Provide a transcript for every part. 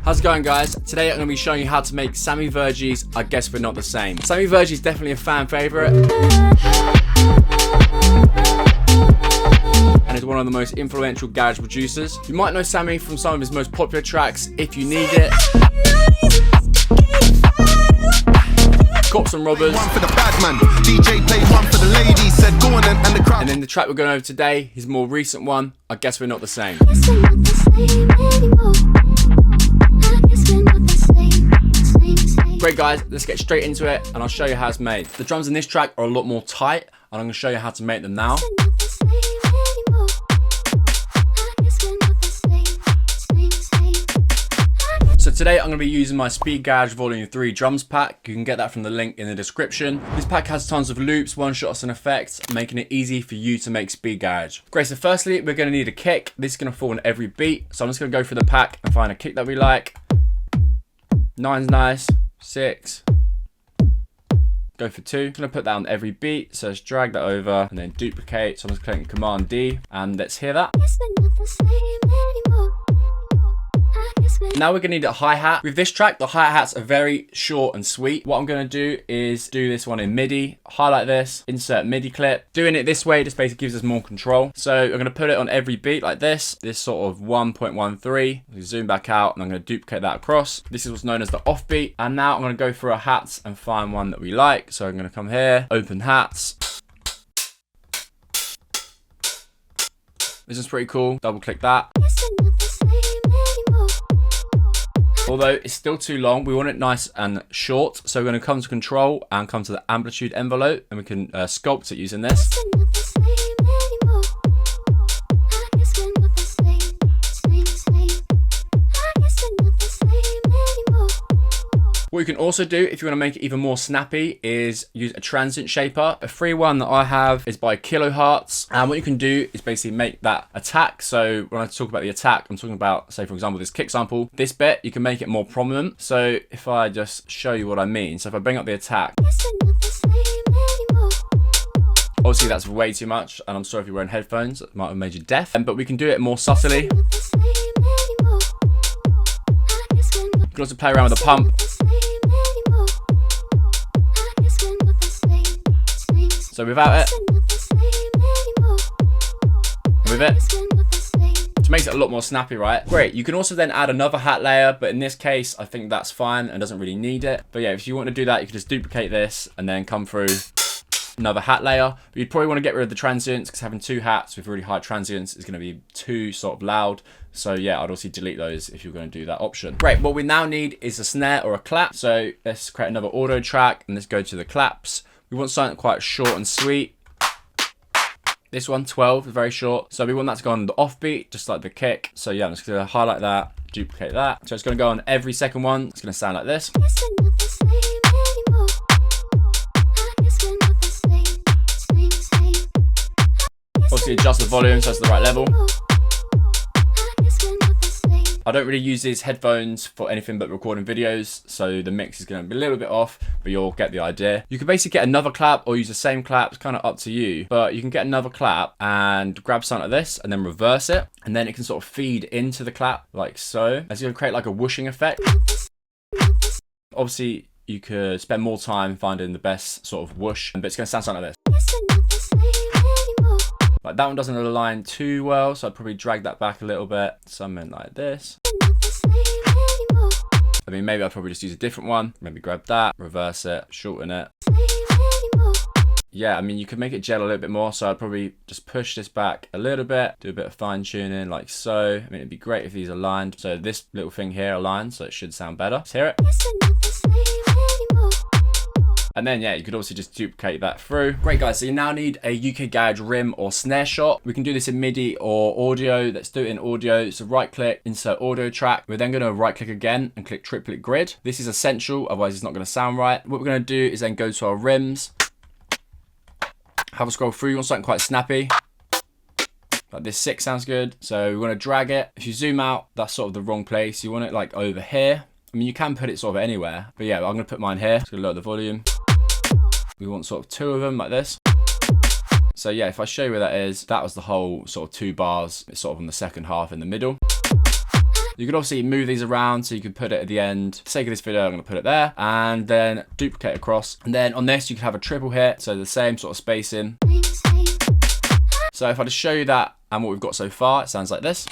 How's it going, guys? Today I'm going to be showing you how to make Sammy Virji's I Guess We're Not the Same. Sammy Virji is definitely a fan favourite and is one of the most influential garage producers. You might know Sammy from some of his most popular tracks, If You Need It, Cops and Robbers, one for the bad man. DJ played one for the ladies, said go on and the crowd. And then the track we're going over today, his more recent one, I Guess We're Not the Same. Great, guys, let's get straight into it and I'll show you how it's made. The drums in this track are a lot more tight and I'm going to show you how to make them now. So today I'm going to be using my Speed Garage Volume 3 drums pack. You can get that from the link in the description. This pack has tons of loops, one-shots and effects, making it easy for you to make Speed Garage. Great, so firstly we're going to need a kick. This is going to fall on every beat. So I'm just going to go through the pack and find a kick that we like. 9's nice, 6. Go for 2. I'm going to put that on every beat. So let's drag that over and then duplicate. So I'm just clicking Command D and let's hear that. Now we're going to need a hi-hat. With this track, the hi-hats are very short and sweet. What I'm going to do is do this one in MIDI, highlight this, insert MIDI clip. Doing it this way just basically gives us more control. So I'm going to put it on every beat like this sort of 1.13. Zoom back out and I'm going to duplicate that across. This is what's known as the offbeat. And now I'm going to go through our hats and find one that we like. So I'm going to come here, open hats. This is pretty cool. Double click that. Although it's still too long, we want it nice and short. So we're going to come to control and come to the amplitude envelope and we can sculpt it using this. What you can also do if you want to make it even more snappy is use a transient shaper. A free one that I have is by Kilohertz. And what you can do is basically make that attack. So when I talk about the attack, I'm talking about, say for example, this kick sample. This bit, you can make it more prominent. So if I just show you what I mean. So if I bring up the attack. Obviously that's way too much. And I'm sorry if you're wearing headphones, it might have made you deaf. But we can do it more subtly. You can also play around with the pump. So without it, with it, which makes it a lot more snappy, right? Great, you can also then add another hat layer, but in this case, I think that's fine and doesn't really need it. But yeah, if you want to do that, you can just duplicate this and then come through another hat layer. But you'd probably want to get rid of the transients because having 2 hats with really high transients is going to be too sort of loud. So yeah, I'd also delete those if you're going to do that option. Great, what we now need is a snare or a clap. So let's create another auto track and let's go to the claps. We want something quite short and sweet. This one, 12, is very short. So we want that to go on the offbeat, just like the kick. So yeah, I'm just going to highlight that, duplicate that. So it's going to go on every second one. It's going to sound like this. Obviously adjust the volume so it's the right level. I don't really use these headphones for anything but recording videos, so the mix is going to be a little bit off, but you'll get the idea. You can basically get another clap or use the same clap, it's kind of up to you, but you can get another clap and grab something like this and then reverse it, and then it can sort of feed into the clap like so. It's going to create like a whooshing effect. Obviously, you could spend more time finding the best sort of whoosh, but it's going to sound something like this. Like that one doesn't align too well, so I'd probably drag that back a little bit. Something like this. I mean, maybe I'd probably just use a different one. Maybe grab that, reverse it, shorten it. Yeah, I mean, you could make it gel a little bit more, so I'd probably just push this back a little bit, do a bit of fine tuning like so. I mean, it'd be great if these aligned. So this little thing here aligns, so it should sound better. Let's hear it. And then, yeah, you could also just duplicate that through. Great, guys. So you now need a UK Garage rim or snare shot. We can do this in MIDI or audio. Let's do it in audio. So right click, insert audio track. We're then going to right click again and click triplet grid. This is essential, otherwise it's not going to sound right. What we're going to do is then go to our rims. Have a scroll through. You want something quite snappy. Like this 6 sounds good. So we want to drag it. If you zoom out, that's sort of the wrong place. You want it like over here. I mean, you can put it sort of anywhere. But yeah, I'm going to put mine here. Just going to lower the volume. We want sort of 2 of them like this. So yeah, if I show you where that is, that was the whole sort of 2 bars. It's sort of on the second half in the middle. You can obviously move these around, so you can put it at the end. For the sake of this video, I'm going to put it there, and then duplicate across. And then on this, you can have a triple hit, so the same sort of spacing. So if I just show you that and what we've got so far, it sounds like this.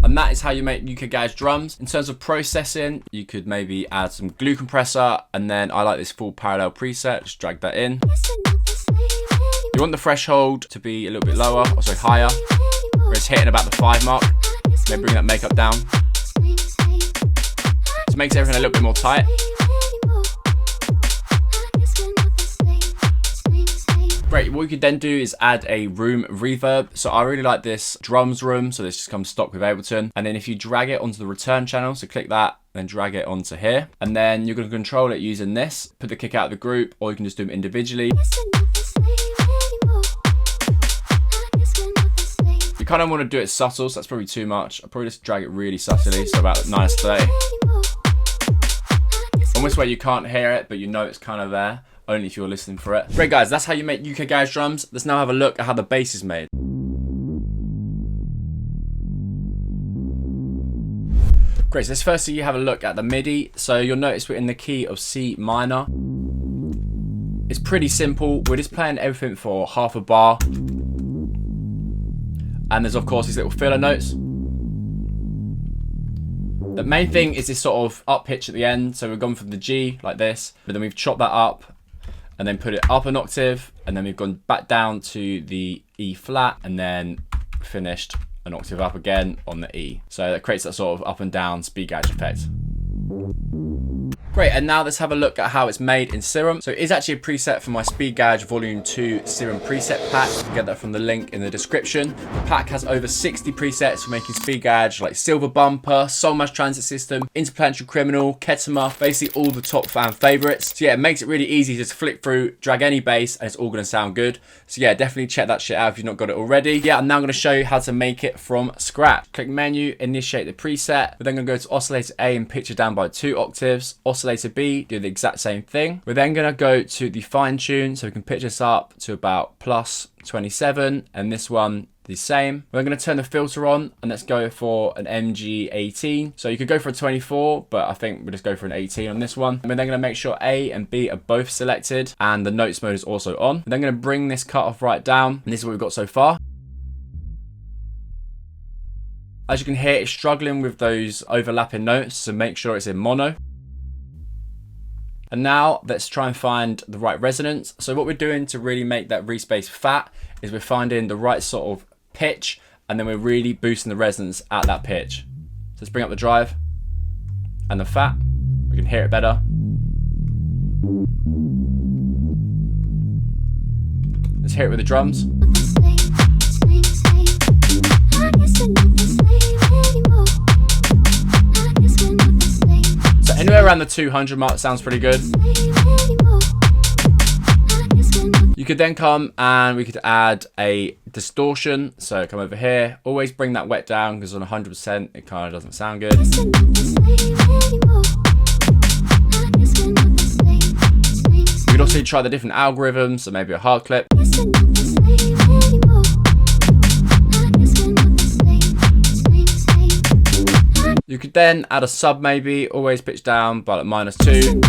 And that is how you make UK Garage drums. In terms of processing, you could maybe add some glue compressor, and then I like this full parallel preset, just drag that in. You want the threshold to be a little bit lower, or sorry, higher, where it's hitting about the 5 mark. Then bring that makeup down. So it makes everything a little bit more tight. Great, what you could then do is add a room reverb. So I really like this drums room, so this just comes stock with Ableton. And then if you drag it onto the return channel, so click that, then drag it onto here. And then you're gonna control it using this, put the kick out of the group, or you can just do them individually. You kind of want to do it subtle, so that's probably too much. I'll probably just drag it really subtly, so about nice 30. Almost where you can't hear it, but you know it's kind of there. Only if you're listening for it. Great guys, that's how you make UK Garage drums. Let's now have a look at how the bass is made. Great, so let's firstly have a look at the MIDI. So you'll notice we're in the key of C minor. It's pretty simple. We're just playing everything for half a bar. And there's of course these little filler notes. The main thing is this sort of up pitch at the end. So we've gone from the G like this, but then we've chopped that up and then put it up an octave, and then we've gone back down to the E flat, and then finished an octave up again on the E. So that creates that sort of up and down speed gauge effect. Great, and now let's have a look at how it's made in Serum. So it is actually a preset for my Speed Gauge Volume 2 Serum preset pack. You can get that from the link in the description. The pack has over 60 presets for making Speed Gauge, like Silver Bumper, Soul Mass Transit System, Interplanetary Criminal, Ketema, basically all the top fan favorites. So yeah, it makes it really easy to just flick through, drag any bass, and it's all gonna sound good. So yeah, definitely check that shit out if you've not got it already. Yeah, I'm now gonna show you how to make it from scratch. Click menu, initiate the preset. We're then gonna go to oscillator A and pitch it down by 2 octaves. Oscillator B, do the exact same thing. We're then going to go to the fine tune, so we can pitch this up to about plus 27, and this one the same. We're going to turn the filter on, and let's go for an MG18. So you could go for a 24, but I think we'll just go for an 18 on this one. And we're then going to make sure A and B are both selected, and the notes mode is also on. We're then going to bring this cutoff right down, and this is what we've got so far. As you can hear, it's struggling with those overlapping notes, so make sure it's in mono. And now let's try and find the right resonance. So what we're doing to really make that respace fat is we're finding the right sort of pitch, and then we're really boosting the resonance at that pitch. So let's bring up the drive and the fat. We can hear it better. Let's hear it with the drums. So anywhere around the 200 mark sounds pretty good. You could then come and we could add a distortion. So come over here, always bring that wet down, because on 100% it kind of doesn't sound good. You could also try the different algorithms, so maybe a hard clip. You could then add a sub maybe, always pitch down by like -2.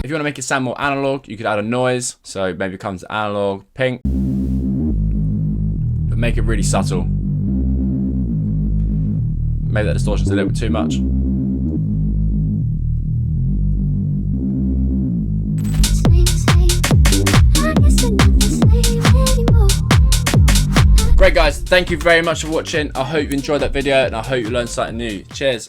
If you want to make it sound more analog, you could add a noise. So maybe it comes to analog, pink, but make it really subtle. Maybe that distortion's a little bit too much. Great guys, thank you very much for watching. I hope you enjoyed that video and I hope you learned something new. Cheers.